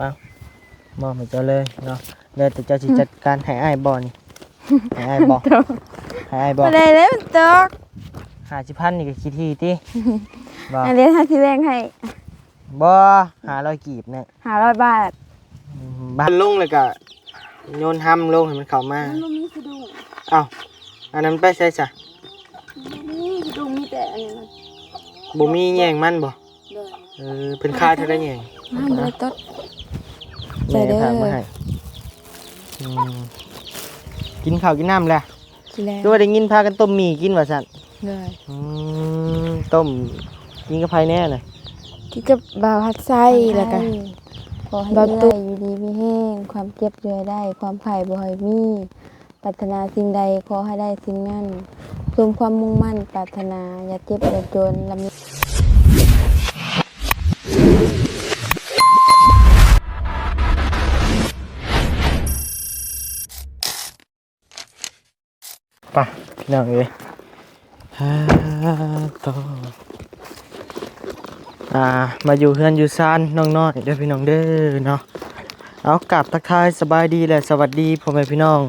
ปังบ่ให้เจ้าเลยเนาะแล้วแต่เจ้าสิจัดการให้อ้ายบ่นี่ให้อ้ายบ่ให้อ้ายบ่ บ่ได้เลยมันตก 50,000นี่ก็ขี้ที่ติบ่ อันนี้ถ้าสิแบ่งให้ บ่500กีบเนี่ย 500 บาท บ้านลงเลยก็โยนห้ำลงให้มันเข้ามา มันบ่มีสะดุ้ง เอ้าอันนั้นไปใส่ซะ มีสะดุ้งมีแต่อันนี้มัน บ่มีแย่งมันบ่ เด้อ เพิ่นค่าเท่าใดแย่ง น้ำบ่ได้ตด ใจ แม่ เด้อ ฝากมาให้อืมกินข้าวกินน้ำแล้ว สิแล้ว ด้วยได้ยินพากันต้มหมี่กินว่าซั่น เด้อ ต้มกินกับไผแน่น่ะ ที่กับบ่าวฮัดไส้แล้วก็ ขอให้ บ่ เรื่ ตุ อยอยู่ดีมีแห้งความเจ็บเจือได้ความไข่บ่ให้มีปรารถนาสิ่งใดขอให้ได้สิ่งนั้นสมความมุ่งมั่นปรารถนาอย่าเจ็บอย่าจนลำ ไปพี่น้องเอ้ยต่อมาอยู่เฮือนอยู่ซานน้องน้อยเด้อพี่น้องเด้อเนาะเอากลับทักทายสบายดีและสวัสดีพ่อแม่พี่น้อง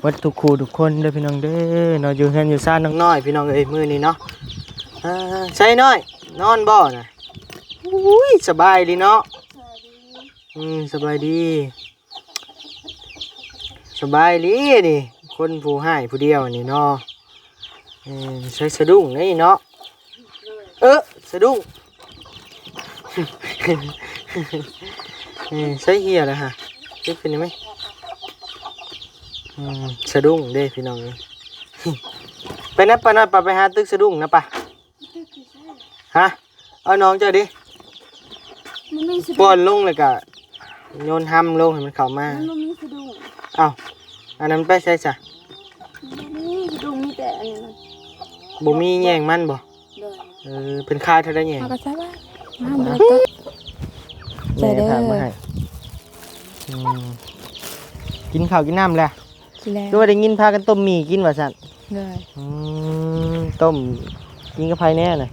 วัดทุกคู่ทุกคนเด้อพี่น้องเด้อเนาะอยู่เฮือนอยู่ซานน้องน้อยพี่น้องเอ้ยมื้อนี้เนาะใช่น้อยนอนบ่น่ะอุ้ยสบายดีเนาะสบายดีสบายดีนี่คนผู้ให้ผู้เดียวนี่เนาะใช้สะดุ้งนี่เนาะสะดุ้ง ใช้เหี้ยเลยฮะคิดเป็นยังไงสะดุ้งเด้พี่น้อง ไปนะไปนะไปหาตึกสะดุ้งนะปะฮะเอาน้องเจ้าดิ มันมีสะ ป้ ดุ้ อง นลงเลยกะโยนห้ำลงให้มันเข้ามา มันบ่มีสะดุ้ง เอ้าอันนั้นไปใส่ซะ มันบ่มีสะดุ้งมีแต่อันนี้มัน บ่มีแย่งมันบ่ เด้อ เป็นค่าเท่าไดแย่ง เฮาก็ใส่ว่าน้ำบ่ได้ตด ใจเด้อ แม่ฝากมาให้กินข้าวกินน้ำแล้ว สิแล้ว ด้วยได้ยินพากันต้มหมี่กินว่าซั่น เด้อ ต้มกินกับไผแน่น่ะ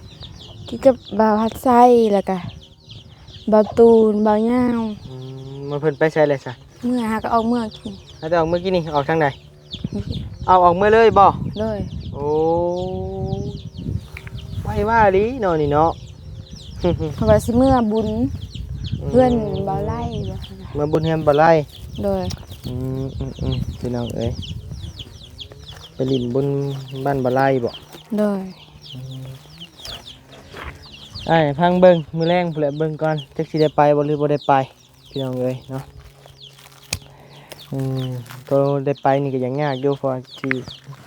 ที่กับบ่าวฮัดไส้แล้วก็บ่าวตูนบ่าวยาว มันเพิ่นไปใส่เลยซะ เมื่อหาก็เอาเมื่อกิน แล้วแต่ออกเมื่อกี้นี่ออกทางใดเอาออกเมื่อเลยบ่ เลย โอ้ไว้ว่าดีเนาะนี่เนาะ เพราะว่าสิเมื่อบุญเพื่อนบ่าวไล่ว่าซั่นน่ะ มาบุญแฮมบ่ไล่ เลย พี่น้องเอ้ยไปลินบุญบ้านบ่ไล่บ่ เลย อ้ายพังเบิ่งมื้อแรงพุ่นแหละเบิ่งก่อนจักสิได้ไปบ่หรือบ่ได้ไปพี่น้องเอ้ยเนาะก็ได้ไปนี่ก็ยังยากอยู่เพราะที่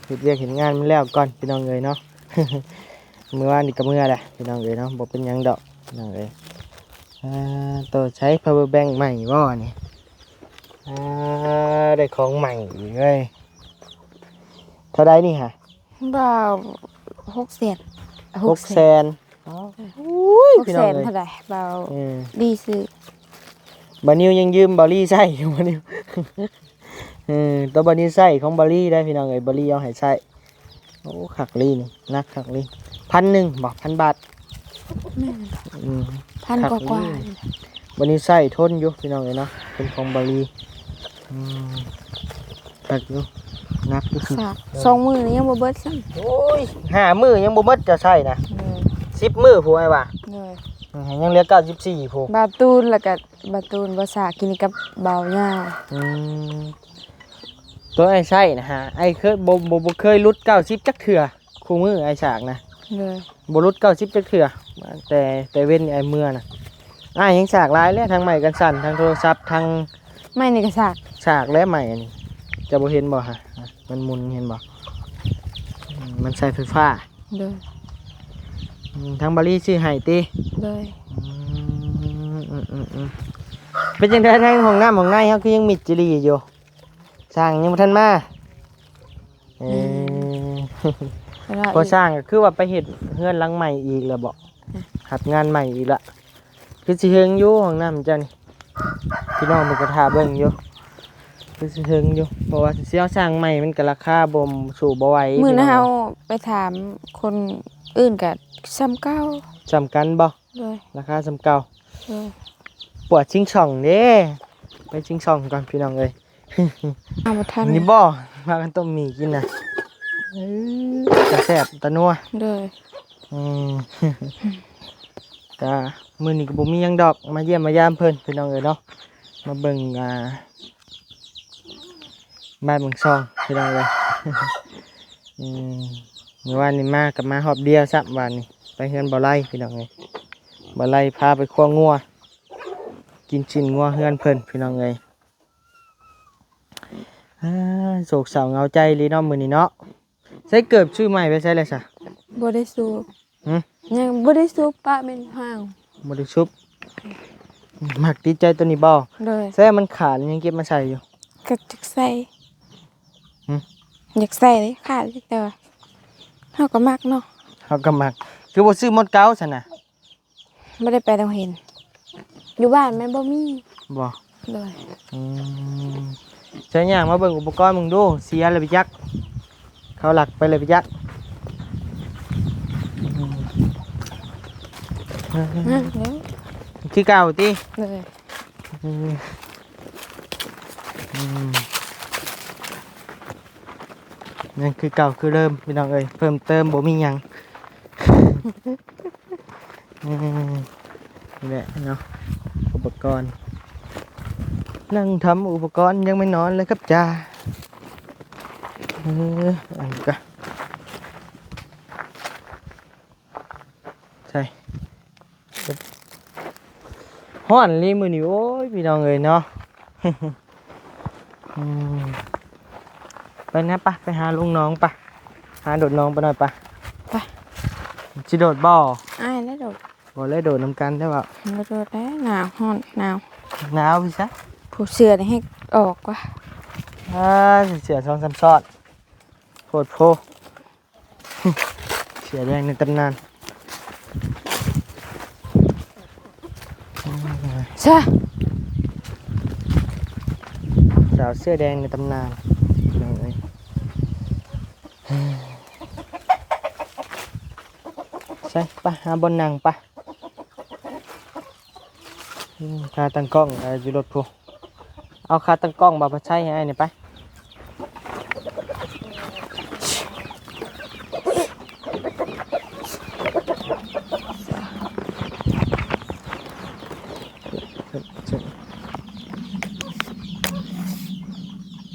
เฮ็ดเวียกเห็นงานมันแล้วก่อนพี่น้องเอ้ยเนาะ มื้อวานนี่ก็มื้อแหละพี่น้องเอ้ยเนาะบ่เป็นหยังดอกพี่น้องเอ้ยตัวใช้ power bank ใหม่บ่นี่ได้ของใหม่อีกเอ้ยเท่าใดนี่ฮะ บ่าว600,000 600,000อุ้ยพี่น้อง 600,000 เอ้ย เท่าใดบ่าว เออ ดีซื้อ บานิวยังยืมบาลี่ใส่อยู่บานิว ตัวบานิวใส่ของบาลี่ได้พี่น้องเอ้ยบาลี่เอาให้ใส่โอ้ขักลี่นี่นักขักลี่1,000บอก1,000 บาท แม่น คั 1,000 ก กว่า นี่ บานิวใส่ทนอยู่พี่น้องเอ้ยเนาะเป็นของบาลี่ขักอยู่นักอยู่ ๆฝาก2มื้อนี้ยังบ่เบิดซ้ํ โอ้ย5 มื้อยังบ่หมดจะใส่นะ เลย 10 มื้อผู้ไอ้ว่า เลย ยังเหลือ94ผู้ บ่าวตูนแล้วก็บ่าวตูนบ่าวสากินกับบ่าวยาว ตัวไอ้ใส่นะฮะไอ้เคยบ่เคยลุด90จักเทื่อคู่มือไอ้ฉากนะ เลย บรุษ90จักเถื่อแต่เว้นไอ้เมื่อน่ะยังฉากหลายแล้วทางใหม่กันสั่นทางโทรศัพท์ทาง ไม่นี่ก็สาก ฉากและใหม่อันนี้จะบ่เห็นบ่ฮะมันหมุนเห็นบ่มันใช้ไฟฟ้า เลย ทางบาลีชื่อไห้ติ เลย เป็นจังได๋ทางห้องน้ำห้องในเฮาคือยังมิดจิรีอยู่สร้างยังบ่ทันมาพอสร้างก็คือว่าไปเฮ็ดเฮือนหลังใหม่อีกแล้วบ่หัดงานใหม่อีกละคือสิเฮิงอยู่ห้องน้ำจ้ะนี่พี่น้องมันก็ท่าเบิ่งอยู่คือสิเฮิงอยู่เพราะว่าสิเอาสร้างใหม่มันก็ราคาบ่สู่บ่ไหว มื้อนะ พี่ เฮา อง ไปถามคนอื่นก็ซ้ำเก่า จำกันบ่ เลย ราคาสำเก่า เลย ปวดชิงช่องเด้ไปชิงช่องก่อนพี่น้องเอ้ย เอาบ่ทัน นี่บ่พากันต้มหมี่กินน่ะจะแซ่บตะนัว เลย อืม ก็มื้อนี้ก็บ่มีหยังดอกมาเยี่ยมมายามเพิ่นพี่น้องเอ้ยเนาะมาเบิ่งบ้านเมืองซองพี่น้องเอ้ย อืมเมื่อวานนี้มากับมาหอบเดียวซับวันนี้ไปเฮือนบ่ไล่พี่น้องเอ้ยบ่ไล่พาไปคั่วงัวกินชิ้นงัวเฮือนเพิ่นพี่น้องเอ้ยโศกเศร้าเหงาใจลีเนาะมื้อนี้เนาะใส่เกิบชื่อใหม่ไปใส่เลยซะ บ่ได้สูบ หึ ยังบ่ได้สูบปะเป็นห้าง บ่ได้ชุบมักติดใจตัวนี้บ่ เลย ใส่มันขาดยังเก็บมาใส่อยู่ ก็จักใส่ หึ อยากใส่เลยขาดแต่ว่าเฮาก็มักเนาะ เฮาก็มักคือบ่ซื้อหมดเก่าซั่นน่ะ บ่ได้ไปโรงเรียนอยู่บ้านแม่บ่มี บ่ เลย อืมใช้ย่างมาเบิ่งอุปกรณ์มึงดูเสียเลยไปยักเขาหลักไปเลยไปยัก นั่นเด้อ คือเก่าติ เลย อืมอืมนั่นคือเก่าคือเริ่มพี่น้องเอ้ยเพิ่มเติมบ่มีหยัง อืมนี่แหละเนาะอุปกรณ์นั่งทำอุปกรณ์ยังไม่นอนเลยครับจ้าอันนี้ก็ใช่ฮ้อนลีมือนี่โอ้ยพี่น้องเอ้ยเนาะ อืมไปนะปะไปหาลุงน้องปะหาโดดน้องไปหน่อยปะ ไป จิโดดบ่อ อ้ายแล้วโดด บ่เลยโดดน้ำกันได้ป่ะ บ่โดดแล้วหนาวร้อนหนาว หนาวพี่ซะ ผู้เสื้อนี่ให้ออกว่ะ เสือช่องซ้ำซอดโคตรโพ เสือแดงในตำนาน ซะ สาวเสื้อแดงในตำนานยังไงใช่ปะหาบนนั่งปะคาตั้งกล้องอยู่รถพูเอาคาตั้งกล้องมาใช้ให้เนี่ยไป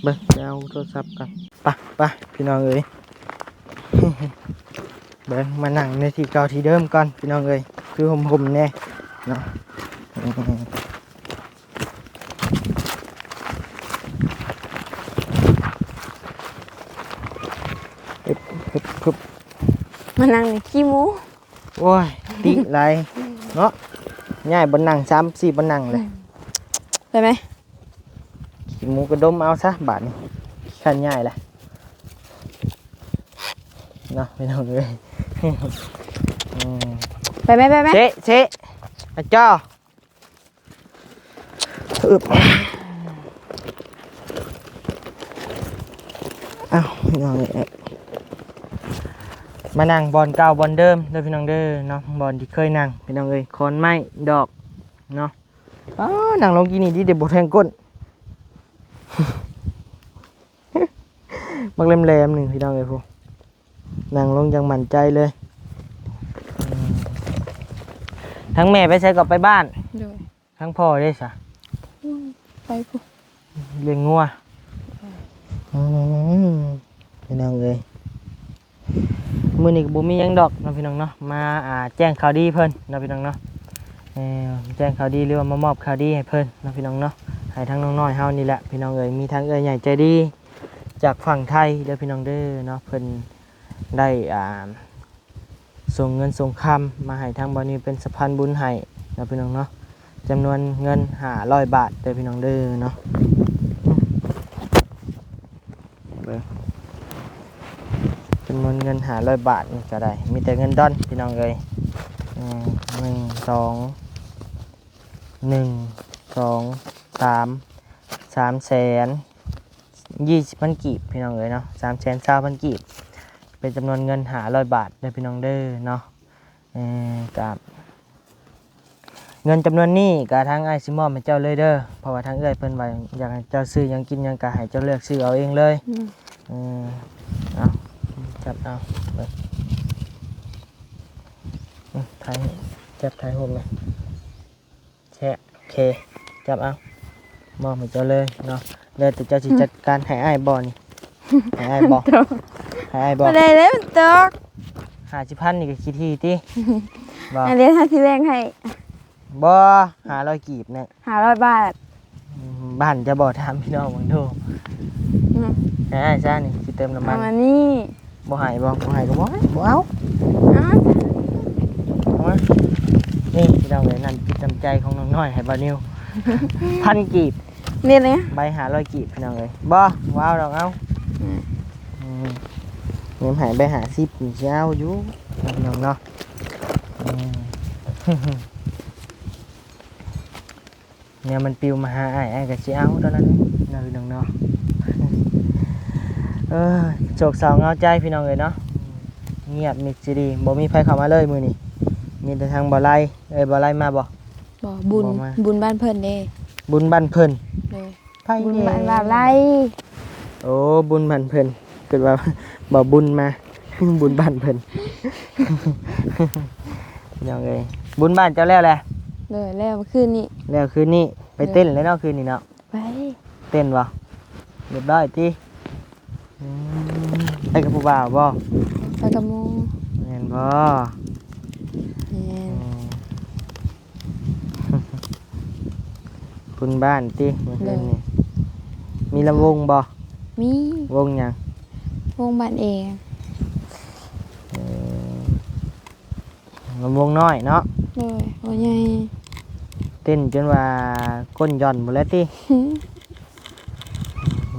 เบิ่งเอาโทรศัพท์กันไปพี่น้องเอ้ย เบิ่งมานั่งในที่เก่าที่เดิมก่อนพี่น้องเอ้ยคือผมแน่เนาะพึบ มานั่งในขี้หมู โอ้ยติไรเนาะง่ายบนนั่ง3-4บนนั่งเลย ได้ไหม ขี้หมูกระดมเอาซะบาทนี้ขั้นง่ายแหละเนาะพี่น้องเอ้ย ไปไหมไปไหม เชะอาจ้าอึบอ้าวพี่น้องเอ้ยมานั่งบอลเก่าบอลเดิมเด้อพี่น้องเด้อเนาะบอลที่เคยนั่งพี่น้องเอ้ยคอนไม้ดอกเนาะอ้าวนั่งลงกินนี่ดิเดี๋ยวบดแทงก้น มักเล่มๆหนึ่งพี่น้องเอ้ยพวกนั่งลงยังมั่นใจเลยทั้งแม่ไปใช้กับไปบ้าน เลย ทั้งพ่อได้สะ ไปผู้ เลี้ยงงัวพี่น้องเอ้ยมื้อนี้ก็บ่มีหยังดอกเนาะพี่น้องเนาะมาแจ้งข่าวดีเพิ่นเนาะพี่น้องเนาะแจ้งข่าวดีหรือว่ามามอบข่าวดีให้เพิ่นเนาะพี่น้องเนาะให้ทั้งน้องน้อยเฮานี่แหละพี่น้องเอ้ยมีทั้งเอ้ยใหญ่ใจดีจากฝั่งไทยเด้อพี่น้องเด้อเนาะเพิ่นได้ส่งเงินส่งคำมาให้ทางบ่าวนี้เป็นสะพานบุญให้เนาะพี่น้องเนาะจำนวนเงิน500 บาทเด้อพี่น้องเด้อเนาะจำนวนเงิน500 บาทนี่ก็ได้มีแต่เงินดอนพี่น้องเอ้ย320,000 กีบพี่น้องเอ้ยเนาะ320,000 กีบเป็นจำนวนเงิน500 บาทเด้อพี่น้องเด้อเนาะกับ เงินจำนวนนี้ก็ทางอ้ายสิมอบให้เจ้าเลยเด้อเพราะว่าทางเอื้อยเพิ่นว่าอยากให้เจ้าซื้อหยังกินหยังก็ให้เจ้าเลือกซื้อเอาเองเลยเอาจับเอาเบิ่งถ่ายจับถ่ายรูปเลยแชะโอเคจับเอามอบให้เจ้าเลยเนาะแล้วแต่เจ้าสิจัดการให้อ้ายบ่นี่ให้อ้ายบ่ให้อ้ายบ่ บ่ได้เลยมันตก 50,000นี่ก็คิดที่ติบ่ อันนี้ถ้าสิแบ่งให้ บ่500กีบเนี่ย 500 บาท บ้านจะบ่ถามพี่น้องเบิ่งดู อืม ให้อ้ายซะนี่สิเติมน้ำมั เอา น มานี่ บ่ให้บ่ให้ก็บ่ให้บ่เอา อ้าว เอามานี่พี่น้องเลยนั่นจิตน้ำใจของน้องน้อยให้บ่าวนิว 1,000กีบ นี่เลย ใบ500กีบพี่น้องเลยบ่ว้าวดอกเอาเงินหายใบ50นี่สิเอาอยู่พี่น้องเนาะเนี่ยมันปิวมาหาอ้ายก็สิเอาเท่านั้นเนาะพี่น้องเนาะโศกเศร้าเหงาใจพี่น้องเลยเนาะเงียบมิดสิดีบ่มีไผเข้ามาเลยมื้อนี้มีแต่ทางบ่ไล่บ่ไล่มาบ่ บ่บุญ บอกมา บุญบ้านเพิ่นเด้ บุญบ้านเพิ่น เลย ไผ บุญ แหน่ บ้านว่าไร โอ้บุญบ้านเพิ่นเกิดว่า บ่บุญมา บุญบ้านเพิ่น พี่น้องเอ้ยบุญบ้านเจ้าแล้วแหละ เลยแล้วเมื่อคืนนี้ แล้วคืนนี้ไปเต้นเลยเนาะคืนนี้เนาะ ไป เต้นบ่เรียบร้อยติไปกับผู้บ่าวบ่ ไปกับหมู่ แม่นบ่ แม่น บุญบ้านติมื้อคืนนี้มีลำวงบ่ มี วงหยัง วงบ้านเอง ลำวงน้อยเนาะ เลยโอ้ใหญ่ เต้นจนว่าก้นหย่อนหมดแล้วติ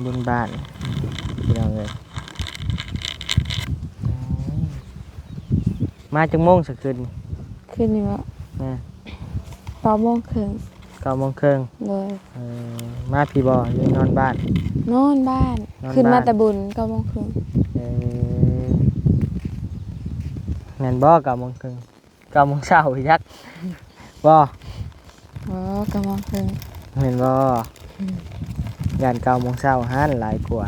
บุญบ้านพี่น้องเอ้ยมาจังโมงสักคืน คืนนี้ว่า นะ 9:30 9:30 เลย มาพี่บ่อยู่นอนบ้าน นอนบ้าน นอน ขึ้นมา บ้าน แต่บุญ9:30 เออแม่นบ่9:30 9:00เช้ายักษ์บ่ อ๋อ9:30 แม่นบ่ยาน9:00เช้าหานหลายกว่า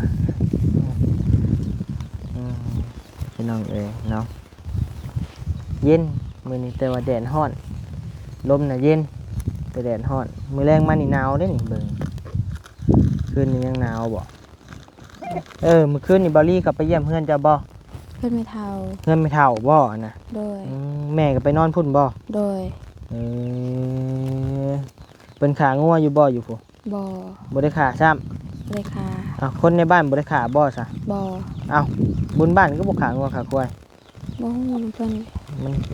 พี่น้องเอ้ยเนาะเย็นมื้อนี้แต่ว่าแดดร้อนลมน่ะเย็นแต่แดดร้อนมื้อแรงมานี่หนาวเด้นี่เบิ่งคืนนี้ยังหนาวบ่มื้อคืนนี่บอลลี่กลับไปเยี่ยมเพื่อนเจ้าบ่ เพิ่นไม่เท่า เพื่อนไม่เฒ่าบ่น่ะ โดย แม่ก็ไปนอนพุ่นบ่ โดย เออเป็นขางัวอยู่บ่อยู่พุ บ่ บ่ได้ขาซ้ำ เลยค่ะ คนในบ้านบ่ได้ขาบ่ซะ บ่ อ้าวบุญบ้านก็บ่ขางัวขาควาย บ่ฮู้นำเพิ่น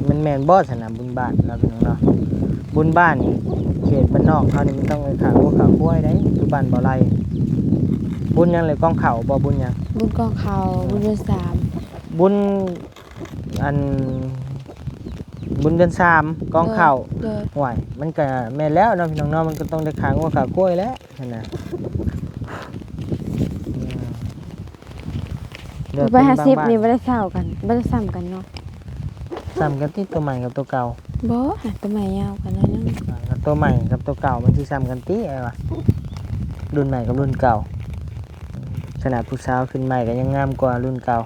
มันแม่นบ่ซะนะบุญบ้านเราเป็นเนาะบุญบ้านนี่เขตบ้านนอกเขานี่มันต้องไปขางัวขาควายได้อยู่บ้านบ่ไรบุญหยังเลยกองเขาบ่บุญหยัง บุญกองเขาบุญเดือน3 บุญอันบุญเดือน3กองเขา โดย ห่วยมันก็แม่นแล้วเนาะพี่น้องเนาะมันก็ต้องได้ขางัวขากล้วยแล้วนั่นน่ะเลือก ไป เป็นบางบ้าน 50นี่บ่ได้เท่ากันบ่ได้ซ้ำกันเนาะ ซ้ำกันที่ตัวใหม่กับตัวเก่า บ่ตัวใหม่ยาวกันหน่อยนึง กับตัวใหม่กับตัวเก่ามันสิซ้ำกันติไอ้วะรุ่นใหม่กับรุ่นเก่าขนาดผู้สาวขึ้นใหม่ก็ยังงามกว่ารุ่นเก่า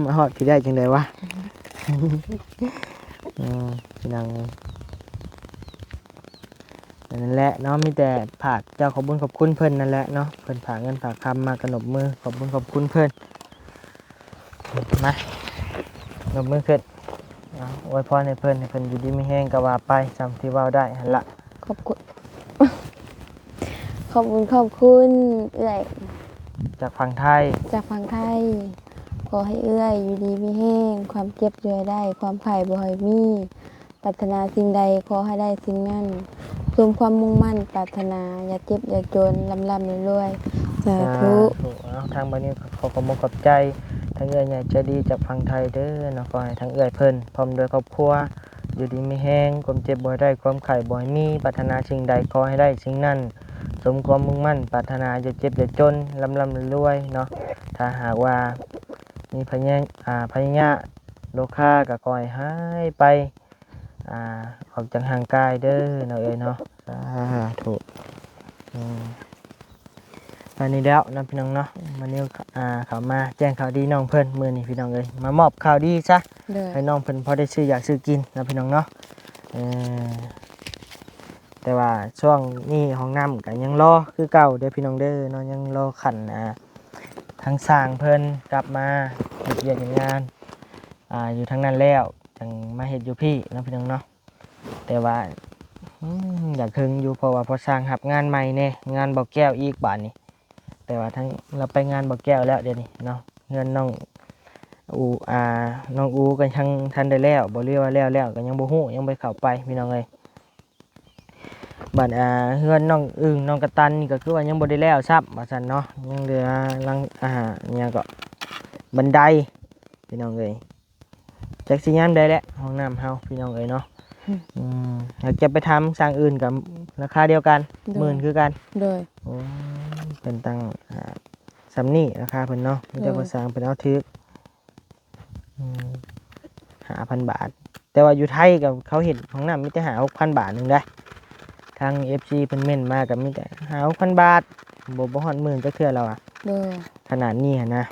มาฮอดพี่ได้จังได๋วะพี่น้องนั่นแหละเนาะมีแต่ผากเจ้าขอบคุญขอบคุณเพิ่นนั่นแหละเนาะเพิ่นฝากเงินฝากคำมากระหนบมือขอบคุญขอบคุณเพิ่นมาหนบมือขึ้นเอาอวยพรให้เพิ่นอยู่ดีไม่แห้งก็ว่าไปจำที่เว้าได้หั่นละ ขอบคุณ ขอบคุณเอื้อย จากฝั่งไทย จากฝั่งไทย ขอให้เอื้อยอยู่ดีมีแห้งความเจ็บเจือได้ความไข่บ่ให้มีปรารถนาสิ่งใดขอให้ได้สิ่งนั้นสมความมุ่งมั่นปรารถนาอย่าเจ็บอย่าจนลำรวยๆสาธุ เอาทางบ้านนี้ขอขอบคุณขอบใจทางเอื้อยใหญ่ใจดีจากฝั่งไทยเด้อเนาะขอให้ทางเอื้อยเพิ่นพร้อมด้วยครอบครัวอยู่ดีไม่แห้งความเจ็บบ่ให้ได้ความไข้บ่ให้มีปรารถนาสิ่งใดขอให้ได้สิ่งนั้นสมความมุ่งมั่นปรารถนาอย่าเจ็บอย่าจนลำรวยเนาะถ้าหากว่ามีพยาโลคาก็ขอให้หายไป อ่าออกจากห่างกายเด้อเนาะเอ้ยเนาะสาธุอันนี้แล้วนะพี่น้องเนาะมานิ้วเขามาแจ้งข่าวดีน้องเพิ่นมื้อนี้พี่น้องเอ้ยมามอบข่าวดีซะ โดย ให้น้องเพิ่นพอได้ซื้ออยากซื้อกินนะพี่น้องเนาะเออแต่ว่าช่วงนี้ห้องน้ำก็ยังรอคือเก่าเด้อพี่น้องเด้อเนาะยังรอขันทางสร้างเพิ่นกลับมาเฮ็ดเวียกเฮ็ดงานอยู่ทางนั้นแล้วจังมาเฮ็ดอยู่พี่เนาะพี่น้องเนาะแต่ว่าอยากถึงอยู่เพราะว่าพอสร้างรับงานใหม่แน่งานบ่อแก้วอีกบาดนี้แต่ว่าทั้งเราไปงานบ่อแก้วแล้วเดี๋ยวนี้เนาะเงินน้องน้องอูก็ยังทันได้แล้วบ่เรียกว่าแล้วก็ยังบ่ฮู้ยังบ่เข้าไปพี่น้องเอ้ยบัดเฮือนน้องอึ่งน้องกระตันนี่ก็คือว่ายังบ่ได้แล้วซับว่าซั่นเนาะยังเหลือหลังเนี่ยก็บันไดพี่น้องเอ้ยจักสิยามใดแหละห้องน้ำเฮาพี่น้องเอ้ยเนาะอยากจะไปทำสร้างอื่นกับราคาเดียวกันหมื่นคือกัน โดย โอ้เป็นตั้งสำนี่ราคาเพิ่นเนาะมีแต่ภาษาเพิ่นเอาทึก5,000 บาทแต่ว่าอยู่ไทยกับเขาเห็นของน้ำมีแต่6,000 บาทนึงได้ทาง FC เพิ่นเม่นมากับมีแต่6,000 บาทบ่ฮอดหมื่นจักเทื่อแล้วอ่ะ โดย ขนาดนี้หั้นนะ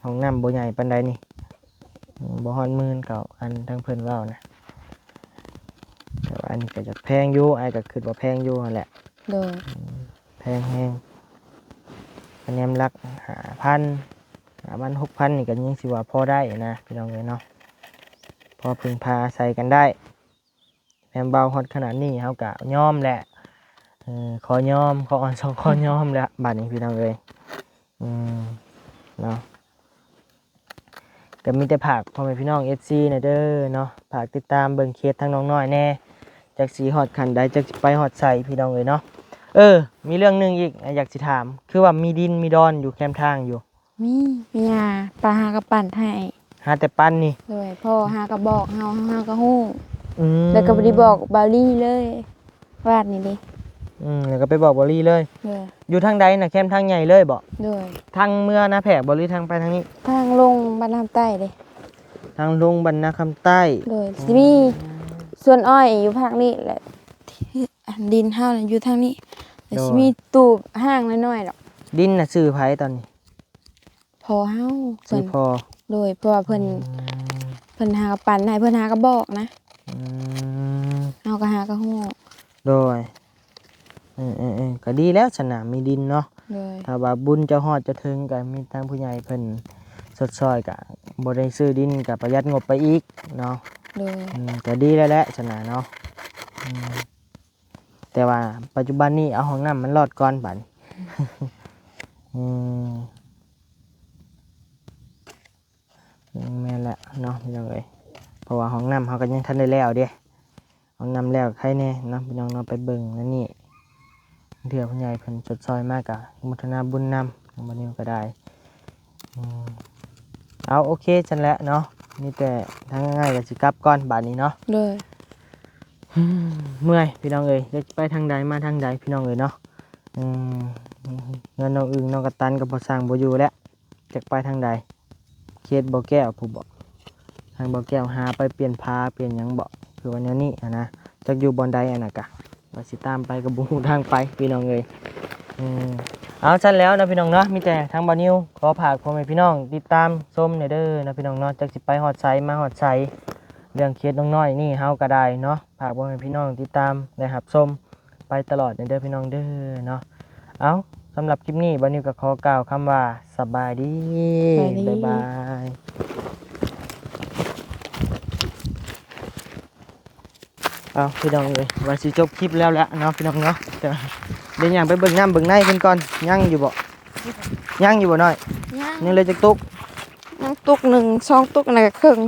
ของน้ำบ่ใหญ่ปานใดนี่บ่ฮอดหมื่นเก่าอันทางเพิ่นเว้านะแต่ว่าอันนี้ก็จะแพงอยู่อ้ายก็คิดว่าแพงอยู่นั่นแหละ โดย แพงแฮงคะแนนหลัก5,000 6,000นี่ก็ยังสิว่าพอได้นะพี่น้องเอ้ยเนาะพอพึ่งพาใส่กันได้แม่นเบาฮอดขนาดนี้เฮาก็ยอมแหละขอยอมขออ่อนสองขอยอมแล้วบัดนี้พี่น้องเอ้ยเนาะก็มีแต่ฝากพ่อแม่พี่น้อง FC น่ะเด้อเนาะฝากติดตามเบิ่งเคสทางน้องน้อยแน่จักสิฮอดขั้นใดจักสิไปฮอดใส่พี่น้องเอ้ยเนาะมีเรื่องหนึงอีกอยากสิถามคือว่ามีดินมีดอนอยู่แคมทางอยู่ มียาปลาหากระปั่นให้ หาแต่ปั้นนี่ โดยพ่อหากระบอกเฮาก็ฮู้ ม แล้วก็บ่ได้บอกบาลี่เลยวาดนี่ดิ แล้วก็ไปบอกบอลี่เลย โดย อยู่ทางใดน่ะแคมทางใหญ่เลยบ่ โดย ทางเมื่อนะแผกบอลี่ทางไปทางนี้ ทางลงบ้านน้ำใต้เด้ ทางลงบรรณาคำใต้ โดยสิมีส่วนอ้อยอยู่ภาคนี้แหละที่ดินเฮาน่ะอยู่ทางนี้แต่สิมีตูบห้างน้อยๆดอก ดินน่ะซื้อไผตอนนี้ พอเฮา ซื้อพอ โดยเพราะว่าเพิ่นหากระปั่นให้เพิ่นหากระบอกนะ อืม เฮาก็หากระฮู้ โดยก็ดีแล้วสนามมีดินเนาะ โดย ถ้าว่าบุญจะฮอดจะถึงก็มีทางผู้ใหญ่เพิ่นสดซอยก็บ่ได้ซื้อดินก็ประหยัดงบไปอีกเนาะ โดย ก็ดีแล้วแหละสนามเนาะแต่ว่าปัจจุบันนี้เอาห้องน้ำมันรอดก่อนบัดนี้ แม่นแหละเนาะพี่น้องเอ้ยเพราะว่าห้องน้ำเขาก็ยังทันได้แล้วเด้ห้องน้ำแล้วใครแน่เนาะพี่น้องเนาะไปเบิ่งนั่นนี่เถื่อผู้ใหญ่เพิ่นสดซอยมากอะมุทนาบุญนำของบัดนี้ก็ได้เอาโอเคจันแหละเนาะนี่แต่ทั้งง่ายกับสิกลับก่อนบัดนี้เนาะ โดย เมื่อยพี่น้องเอ้ยจะไปทางใดมาทางใดพี่น้องเอ้ยเนาะเงินน้องอึ่งน้องกระตันกับพอสร้างบ่อยู่แล้วจะไปทางใดเคสบ่แก้วผู้บอกทางบ่แก้วหาไปเปลี่ยนพาเปลี่ยนหยังบ่คือวันนี้นะจักอยู่บอนใดน่ะกะว่าสิตามไปกับบ่ฮู้ทางไปพี่น้องเอ้ยเอาซั่นแล้วนะพี่น้องเนาะมีแต่ทางบ่นิวขอฝากพ่อแม่พี่น้องติดตามชมเด้อนะพี่น้องเนาะจักสิไปฮอดไสมาฮอดไสเรื่องเคสน้องน้อยนี่เฮาก็ได้เนาะฝากพ่อแม่พี่น้องติดตามและรับชมไปตลอดเด้อพี่น้องเด้อเนาะเอาสำหรับคลิปนี้บ่นิวก็ขอกล่าวคำว่าสบายดีบ๊ายบายเอาพี่น้องเลยว่าสิจบคลิปแล้วแหละเนาะพี่น้องเนาะเดี๋ยวอย่างไปเบิ่งน้ำเบิ่งในเพิ่นก่อนยังอยู่บ่น้อยยังเลยจักตุก ยังตุก1 2ตุกนั่นก็ครึ่ง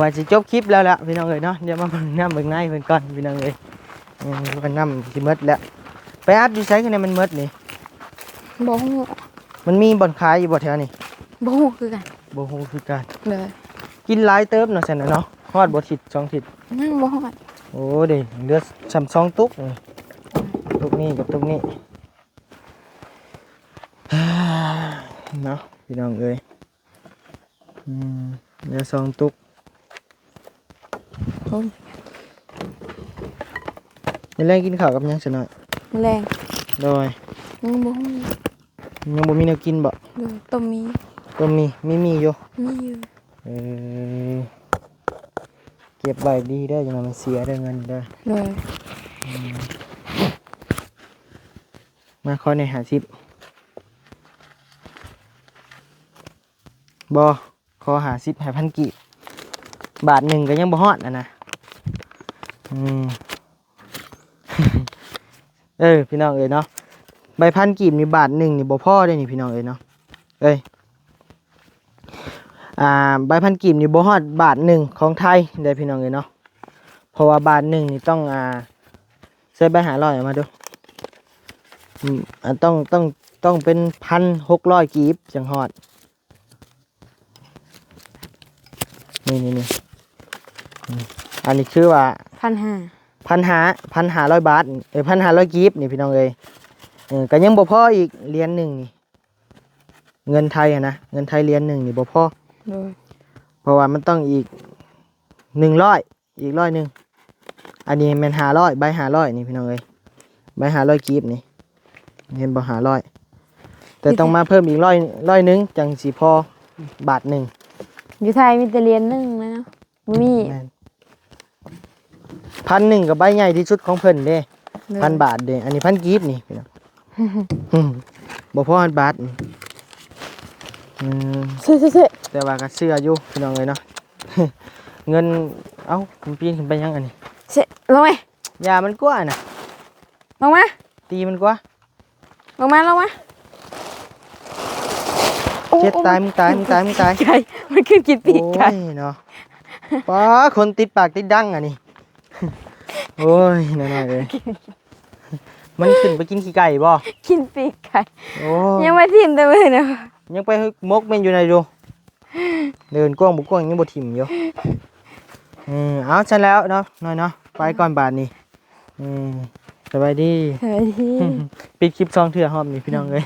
ว่าสิจบคลิปแล้วแหละพี่น้องเอ้ยเนาะเดี๋ยวมาเบิ่งน้ำเบิ่งในเพิ่นก่อนพี่น้องเอ้ยมันน้ำสิหมดแล้วไปอัดอยู่ไสกันเนี่ยมันหมดนี่ บ่ฮู้ มันมีบ่อนขายอยู่บ่แถวนี้ บ่ฮู้คือกัน บ่ฮู้คือกัน เลย กินหลายเติบเนาะซั่นน่ะเนาะฮอดบ่ทิศ2ทิศ ยังบ่ฮอด โอ้เด้เหลือซ้ำ2ตุกนี่ตุกนี้กับตุกนี้ เนาะพี่น้องเอ้ย เดี๋ยว2ตุก โอ้ย มื้อแรงกินข้าวกับหยังซะหน่อย แรง โดย ยังบ่ฮู้ ยังบ่มีแนวกินบ่ โดยต้มมี ก็มีอยู่ มีอยู่ เออเก็บไว้ดีเด้ออย่ามันเสียเด้อเงินเด้อ โดย มาขอใน50บ่ขอ50ให้1,000กีบบาทหนึ่งก็ยังบ่ฮอดอ่ะนะพี่น้องเอ้ยเนาะใบพันกีบนี่บาทหนึ่งนี่บ่พอได้นี่พี่น้องเอ้ยเนาะใบพันกีบนี่บ่ฮอดบาทหนึ่งของไทยได้พี่น้องเอ้ยเนาะเพราะว่าบาทหนึ่งนี่ต้องใส่ใบ500มาดูต้องเป็น1,600กีบจังฮอดนี่อันนี้คือว่า 1,500 1,500 บาท1,500กีบนี่พี่น้องเอ้ยก็ยังบ่พออีกเหรียญหนึ่งนี่เงินไทยอะนะเงินไทยเหรียญหนึ่งนี่บ่พอ โดย เพราะว่ามันต้องอีก100อีก100นึงอันนี้แม่น500ใบ500นี่พี่น้องเอ้ยใบ500กีบนี่เห็นบ่500แต่ต้องมาเพิ่มอีก100นึงจังสิพอบาทหนึ่ง อยู่ไทยมีแต่เหรียญหนึงนะเนาะบ่มี 1,000กับใบใหญ่ที่สุดของเพิ่นเด้ โดย 1,000 บาทเด้อันนี้1,000กีบนี่พี่น้อง บ่พอ1,000 บาทซื้อแต่ว่าก็เชื่ออยู่พี่น้องเลยเนาะ เงินเอ้ามันปีนขึ้นไปยังอันนี้ ลงไหม ยามันกว่าน่ะ ลงมา ตีมันกว่า ลงมาเจ็ดตายมึงตาย ไก่มันขึ้นกินปีกไก่ โอ้ยเนาะป้าคนติดปากติดดังอันนี้ โอ้ยน้อยๆเลยมันขึ้นไปกินขี้ไก่บ่ กินปีกไก่ โอ้ ยังไม่ทิ่มแต่เลยนะ ยังไปมกมันอยู่ไหนดูเดินกว้างบุกกว้างยังบ่ถิ่มอยู่เอาซะแล้วเนาะน้อยเนาะไปก่อนบาทนี้สบายดี เฮ้ย ปิดคลิป2 เทื่อหอมนี่พี่น้องเอ้ย